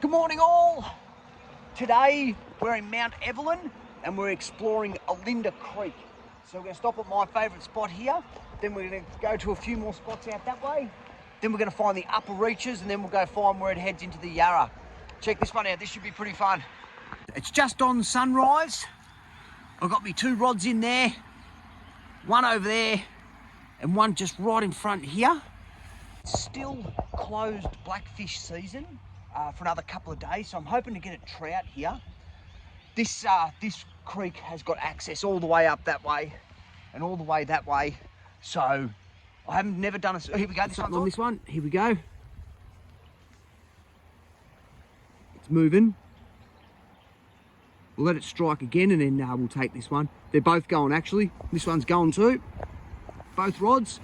Good morning all. Today we're in Mount Evelyn and we're exploring Olinda Creek. So we're going to stop at my favourite spot here, then we're going to go to a few more spots out that way, then we're going to find the upper reaches and then we'll go find where it heads into the Yarra. Check this one out, this should be pretty fun. It's just on sunrise. I've got me 2 rods in there, one over there and one just right in front here. It's still closed blackfish season for another couple of days, so I'm hoping to get a trout here. This creek has got access all the way up that way and all the way that way, so I haven't never done a... Here we go, this one's on this one. Here we go. It's moving. We'll let it strike again and then we'll take this one. They're both going actually. This one's going too. Both rods.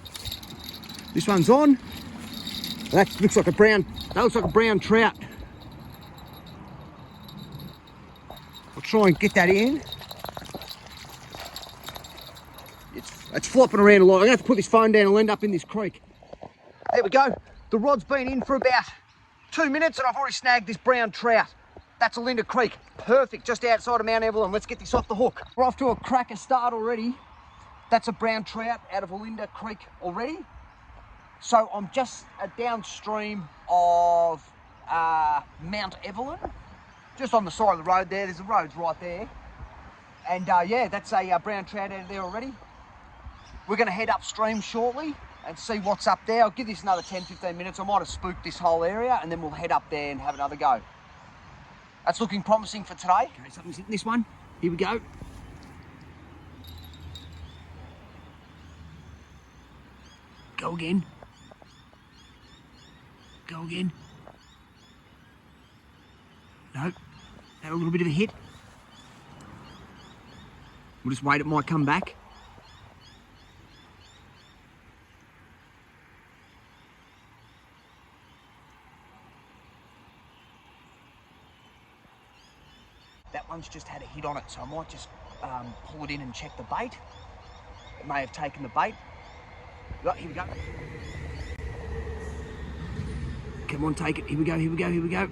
This one's on. That looks like a brown trout. I'll try and get that in. It's flopping around a lot. I'm gonna have to put this phone down and I'll end up in this creek. There we go. The rod's been in for about 2 minutes and I've already snagged this brown trout. That's Olinda Creek. Perfect, just outside of Mount Evelyn. Let's get this off the hook. We're off to a cracker start already. That's a brown trout out of Olinda Creek already. So I'm just downstream of Mount Evelyn, just on the side of the road there. There's the roads right there. And yeah, that's a brown trout out of there already. We're going to head upstream shortly and see what's up there. I'll give this another 10-15 minutes. I might have spooked this whole area and then we'll head up there and have another go. That's looking promising for today. Okay, something's hitting this one. Here we go. Go again. Go again. No, had a little bit of a hit. We'll just wait, it might come back. That one's just had a hit on it, so I might just pull it in and check the bait. It may have taken the bait. Right, here we go. Come on, take it. Here we go, here we go, here we go.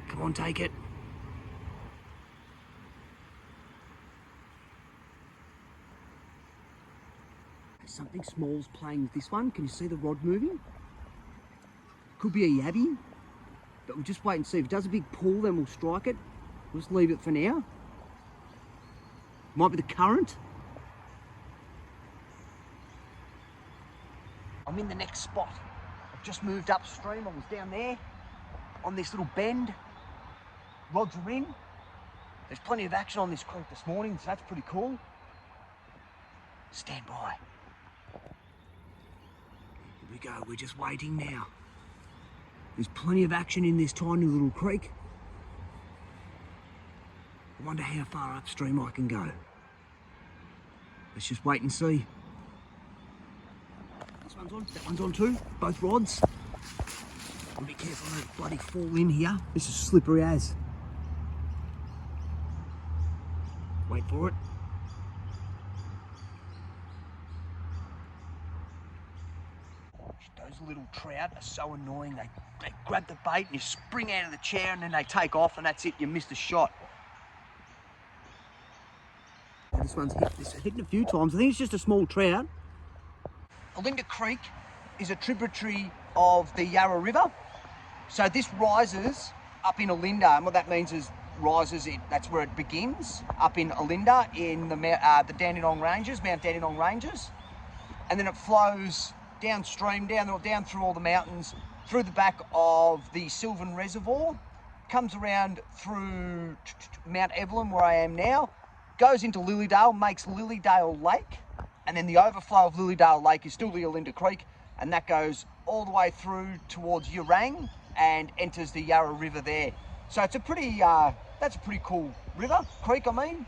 Come on, take it. Something small's playing with this one. Can you see the rod moving? Could be a yabby, but we'll just wait and see. If it does a big pull, then we'll strike it. We'll just leave it for now. Might be the current. I'm in the next spot. I've just moved upstream. I was down there on this little bend. Rods are in. There's plenty of action on this creek this morning, so that's pretty cool. Stand by. Here we go. We're just waiting now. There's plenty of action in this tiny little creek. I wonder how far upstream I can go. Let's just wait and see. This one's on, that one's on too, both rods. I'll be careful not to bloody fall in here. This is slippery as. Wait for it. Those little trout are so annoying. They grab the bait and you spring out of the chair and then they take off and that's it, you missed a shot. This one's hit a few times. I think it's just a small trout. Olinda Creek is a tributary of the Yarra River. So this rises up in Olinda, and what that means is that's where it begins, up in Olinda in the Dandenong Ranges, Mount Dandenong Ranges. And then it flows downstream, down through all the mountains, through the back of the Sylvan Reservoir, comes around through Mount Evelyn where I am now, goes into Lilydale, makes Lilydale Lake, and then the overflow of Lilydale Lake is still the Olinda Creek, and that goes all the way through towards Urang and enters the Yarra River there. So it's a pretty, that's a pretty cool creek I mean.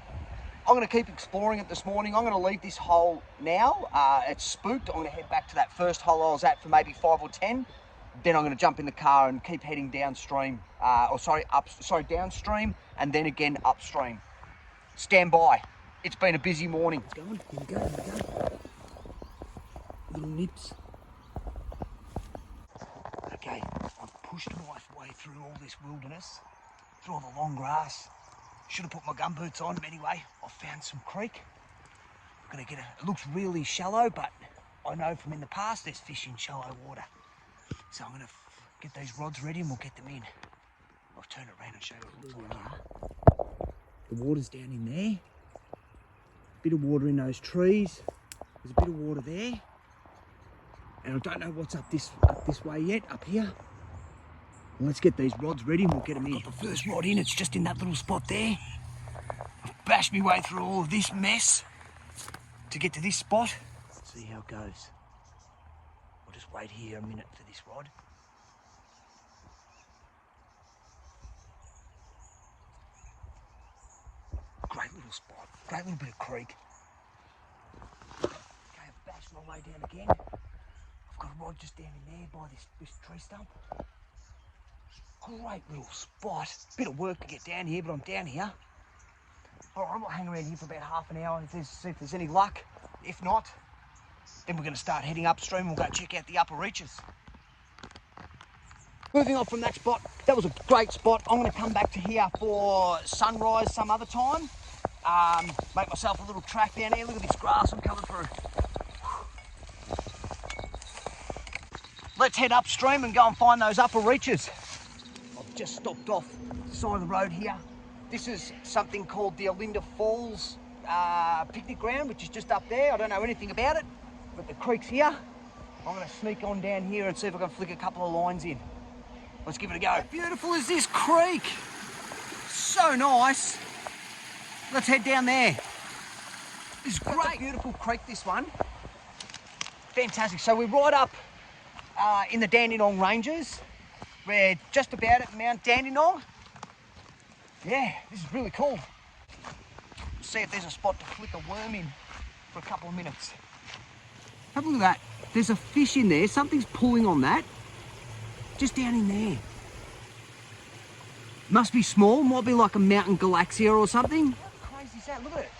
I'm going to keep exploring it this morning. I'm going to leave this hole now. It's spooked. I'm going to head back to that first hole I was at for maybe 5 or 10. Then I'm going to jump in the car and keep heading downstream, downstream and then again upstream. Stand by. It's been a busy morning. It's going. Here we go. Little nips. pushed my way through all this wilderness, through all the long grass. Should have put my gumboots on, but anyway, I found some creek. I'm gonna get it looks really shallow, but I know from in the past there's fish in shallow water. So I'm gonna get these rods ready and we'll get them in. I'll turn it around and show you what it looks like. The water's down in there. Bit of water in those trees. There's a bit of water there. And I don't know what's up this way yet, up here. Well, let's get these rods ready and we'll get them in. Got the first rod in, it's just in that little spot there. I've bashed my way through all of this mess to get to this spot. Let's see how it goes. We'll just wait here a minute for this rod. Great little spot, great little bit of creek. Okay, I've bashed my way down again. I've got a rod just down in there by this tree stump. Great little spot. Bit of work to get down here, but I'm down here. All right, I'll hang around here for about half an hour and see if there's any luck. If not, then we're going to start heading upstream. We'll go check out the upper reaches. Moving on from that spot, that was a great spot. I'm going to come back to here for sunrise some other time. Make myself a little track down here. Look at this grass I'm coming through. Let's head upstream and go and find those upper reaches. I've just stopped off the side of the road here. This is something called the Olinda Falls picnic ground, which is just up there. I don't know anything about it, but the creek's here. I'm going to sneak on down here and see if I can flick a couple of lines in. Let's give it a go. How beautiful is this creek? So nice. Let's head down there. It's great. Beautiful creek, this one. Fantastic. So we're right up in the Dandenong Ranges. We're just about at Mount Dandenong. Yeah, this is really cool. See if there's a spot to flick a worm in for a couple of minutes. Have a look at that. There's a fish in there. Something's pulling on that. Just down in there. Must be small. Might be like a mountain galaxia or something. How crazy is that? Look at it.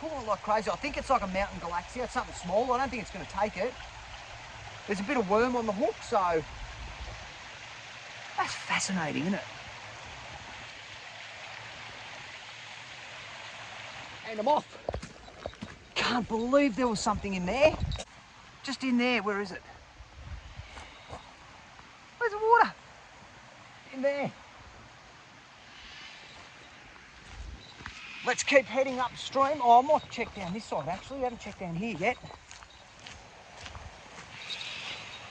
Pulling it like crazy. I think it's like a mountain galaxia. It's something small. I don't think it's going to take it. There's a bit of worm on the hook, so that's fascinating, isn't it? And I'm off. Can't believe there was something in there. Just in there. Where is it? Where's the water? In there. Let's keep heading upstream. Oh, I might check down this side actually. I haven't checked down here yet.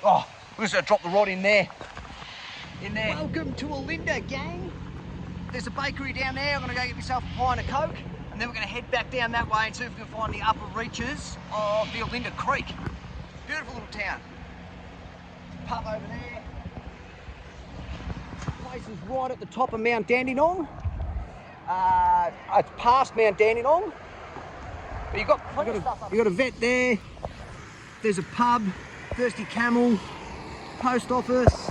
Oh, we're just going to drop the rod in there. In there. Welcome to Olinda, gang. There's a bakery down there. I'm going to go get myself a pint of Coke. And then we're going to head back down that way and see if we can find the upper reaches of the Olinda Creek. Beautiful little town. Pub over there. Place is right at the top of Mount Dandenong. It's past Mount Dandenong. But you've got plenty of stuff up. You've got a vet there. There's a pub, Thirsty Camel, post office,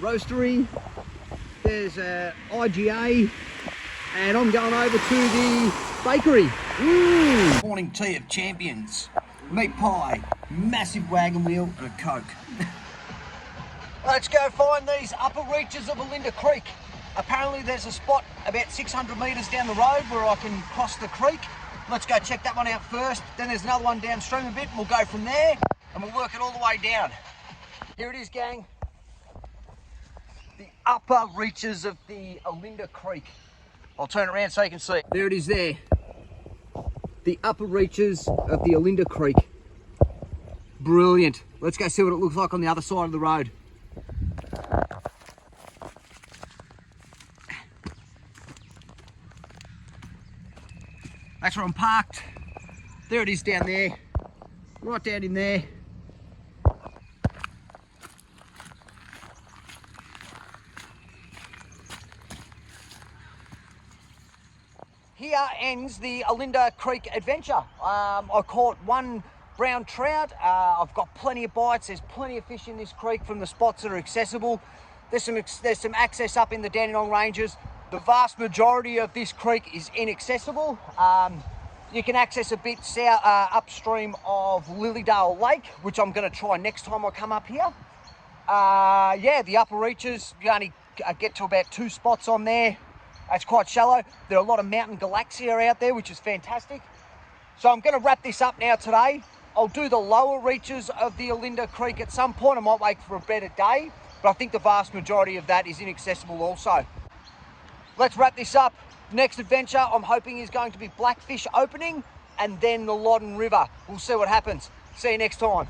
roastery. There's a IGA, and I'm going over to the bakery. Morning tea of champions, meat pie, massive wagon wheel, and a Coke. Let's go find these upper reaches of Olinda Creek. Apparently there's a spot about 600 metres down the road where I can cross the creek. Let's go check that one out first. Then there's another one downstream a bit, and we'll go from there, and we'll work it all the way down. Here it is, gang. The upper reaches of the Olinda Creek. I'll turn it around so you can see. There it is there. The upper reaches of the Olinda Creek. Brilliant. Let's go see what it looks like on the other side of the road. That's where I'm parked. There it is down there. Right down in there. Here ends the Olinda Creek adventure. I caught one brown trout. I've got plenty of bites. There's plenty of fish in this creek from the spots that are accessible. There's some access up in the Dandenong Ranges. The vast majority of this creek is inaccessible. You can access a bit upstream of Lilydale Lake, which I'm going to try next time I come up here. Yeah, the upper reaches, you only get to about 2 spots on there. It's quite shallow. There are a lot of mountain galaxia out there, which is fantastic. So I'm going to wrap this up now today. I'll do the lower reaches of the Olinda Creek at some point. I might wait for a better day, but I think the vast majority of that is inaccessible also. Let's wrap this up. Next adventure, I'm hoping, is going to be Blackfish opening and then the Loddon River. We'll see what happens. See you next time.